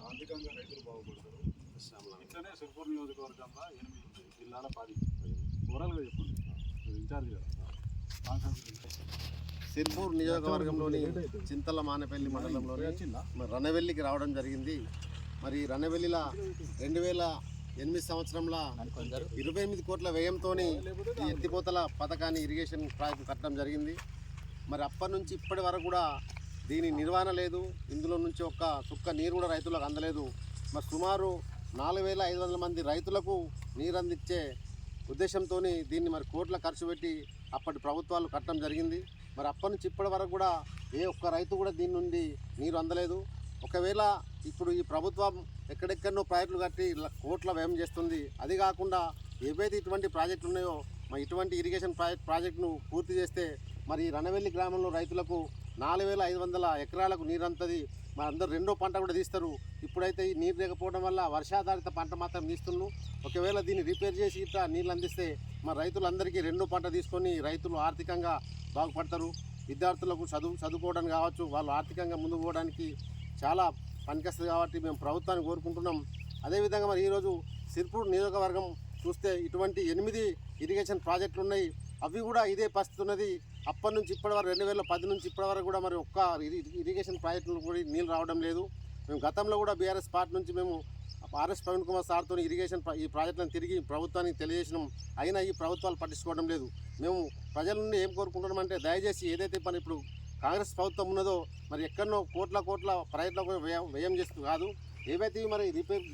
ఆర్థికంగా రైతులు బాగుపడతారు. ఇట్లనే సిర్పూర్ నియోజకవర్గంలో 8 జిల్లాల 10 ఓవరాల్గా చెప్పండి, ఇన్ఛార్జ్ కదా. సిర్పూర్ నియోజకవర్గంలోని చింతల మానేపల్లి మండలంలోని రణవెల్లికి రావడం జరిగింది. మరి రణవెల్లిలో 2008 సంవత్సరంలో 28 కోట్ల వ్యయంతో ఈ ఎత్తిపోతల పథకాన్ని ఇరిగేషన్ ప్రాజెక్టు కట్టడం జరిగింది. మరి అప్పటి నుంచి ఇప్పటి వరకు కూడా దీని నిర్వహణ లేదు. ఇందులో నుంచి ఒక్క చుక్క నీరు కూడా రైతులకు అందలేదు. మరి సుమారు 4500 మంది రైతులకు నీరు అందించే ఉద్దేశంతో దీన్ని మరి కోట్ల ఖర్చు పెట్టి అప్పటి ప్రభుత్వాలు కట్టడం జరిగింది. మరి అప్పటి నుంచి ఇప్పటి వరకు కూడా ఏ ఒక్క రైతు కూడా దీని నుండి నీరు అందలేదు. ఒకవేళ ఇప్పుడు ఈ ప్రభుత్వం ఎక్కడెక్కడో ప్రాజెక్టులు కట్టి కోట్ల వ్యయం చేస్తుంది. అది కాకుండా ఏవైతే ఇటువంటి ప్రాజెక్టులు ఉన్నాయో మరి ఇటువంటి ఇరిగేషన్ ప్రాజెక్టును పూర్తి చేస్తే మరి రణవెల్లి గ్రామంలో రైతులకు 4500 ఎకరాలకు నీరు అంతది. మరి అందరూ రెండో పంట కూడా తీస్తారు. ఇప్పుడైతే ఈ నీరు లేకపోవడం వల్ల వర్షాధారిత పంట మాత్రం తీస్తున్నాం. ఒకవేళ దీన్ని రిపేర్ చేసి ఇట్లా నీళ్ళు అందిస్తే మరి రైతులందరికీ రెండో పంట తీసుకొని రైతులు ఆర్థికంగా బాగుపడతారు. విద్యార్థులకు చదువుకోవడానికి కావచ్చు, వాళ్ళు ఆర్థికంగా ముందుకు పోవడానికి చాలా పనికొస్తుంది. కాబట్టి మేము ప్రభుత్వాన్ని కోరుకుంటున్నాం. అదేవిధంగా మరి ఈరోజు సిర్పూర్ నియోజకవర్గం చూస్తే ఇటువంటి 8 ఇరిగేషన్ ప్రాజెక్టులు ఉన్నాయి. అవి కూడా ఇదే పరిస్థితి ఉన్నది. అప్పటి నుంచి ఇప్పటి వరకు 2010 నుంచి ఇప్పటి వరకు కూడా మరి ఒక్క ఇరిగేషన్ ప్రాజెక్టులు కూడా నీళ్ళు రావడం లేదు. మేము గతంలో కూడా బీఆర్ఎస్ పార్టీ నుంచి మేము ఆర్ఎస్ ప్రవీణ్ కుమార్ సార్తో ఇరిగేషన్ ఈ ప్రాజెక్టులను తిరిగి ప్రభుత్వానికి తెలియజేసినాం. అయినా ఈ ప్రభుత్వాలు పట్టించుకోవడం లేదు. మేము ప్రజల నుండి ఏం కోరుకుంటున్నామంటే దయచేసి ఏదైతే పని ఇప్పుడు కాంగ్రెస్ ప్రభుత్వం ఉన్నదో మరి ఎక్కడనో కోట్ల ప్రాజెక్టులకు వ్యయం చేస్తూ కాదు, ఏవైతే మరి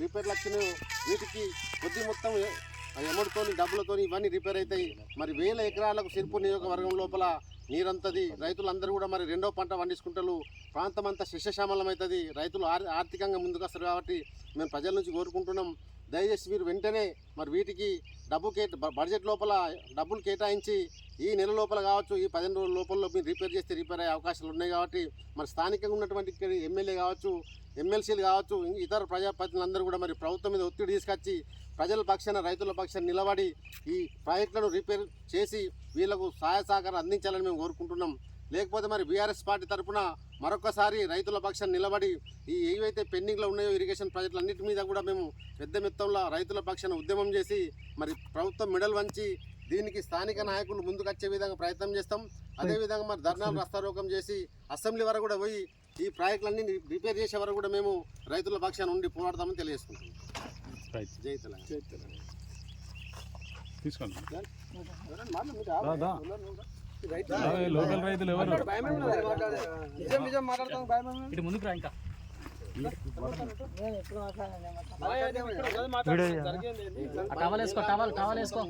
రిపేర్లు వచ్చినాయో వీటికి కొద్ది మొత్తం అమౌంట్తో డబ్బులతో ఇవన్నీ రిపేర్ అవుతాయి. మరి 1000 ఎకరాలకు సిర్పూర్ నియోజకవర్గం లోపల నీరంతది. రైతులందరూ కూడా మరి రెండో పంట పండించుకుంటారు. ప్రాంతం అంతా శస్యశ్యామలం అవుతుంది. రైతులు ఆర్థికంగా ముందుకు వస్తారు. కాబట్టి మేము ప్రజల నుంచి కోరుకుంటున్నాం, దయచేసి మీరు వెంటనే మరి వీటికి బడ్జెట్ లోపల డబ్బులు కేటాయించి ఈ నెల లోపల కావచ్చు, ఈ 15 రోజుల లోపల మీరు రిపేర్ చేస్తే రిపేర్ అయ్యే అవకాశాలు ఉన్నాయి. కాబట్టి మరి స్థానికంగా ఉన్నటువంటి ఎమ్మెల్యే కావచ్చు, ఎమ్మెల్సీలు కావచ్చు, ఇతర ప్రజాప్రతినిధులందరూ కూడా మరి ప్రభుత్వం మీద ఒత్తిడి తీసుకొచ్చి ప్రజల పక్షాన రైతుల పక్షాన నిలబడి ఈ ప్రాజెక్టులను రిపేర్ చేసి వీళ్లకు సహాయ సహకారం అందించాలని మేము కోరుకుంటున్నాం. లేకపోతే మరి బీఆర్ఎస్ పార్టీ తరఫున మరొకసారి రైతుల పక్షాన్ని నిలబడి ఈ ఏవైతే పెండింగ్లో ఉన్నాయో ఇరిగేషన్ ప్రాజెక్టులు అన్నింటి మీద కూడా మేము పెద్ద మొత్తంలో రైతుల పక్షాన ఉద్యమం చేసి మరి ప్రభుత్వం మెడల్ వంచి దీనికి స్థానిక నాయకులు ముందుకు వచ్చే విధంగా ప్రయత్నం చేస్తాం. అదేవిధంగా మరి ధర్నాలు రాస్తారోకం చేసి అసెంబ్లీ వరకు కూడా పోయి ఈ ప్రాజెక్టులన్నీ రిపేర్ చేసే వరకు కూడా మేము రైతుల పక్షాన ఉండి పోరాడతామని తెలియజేసుకుంటున్నాం. జై తెలంగాణ. తీసుకోండి లోకల్ రైతులు ఎవరు ఇటు ముందుకు రా. ఇంకా టవల్ వేసుకో, టవల్ వేసుకో.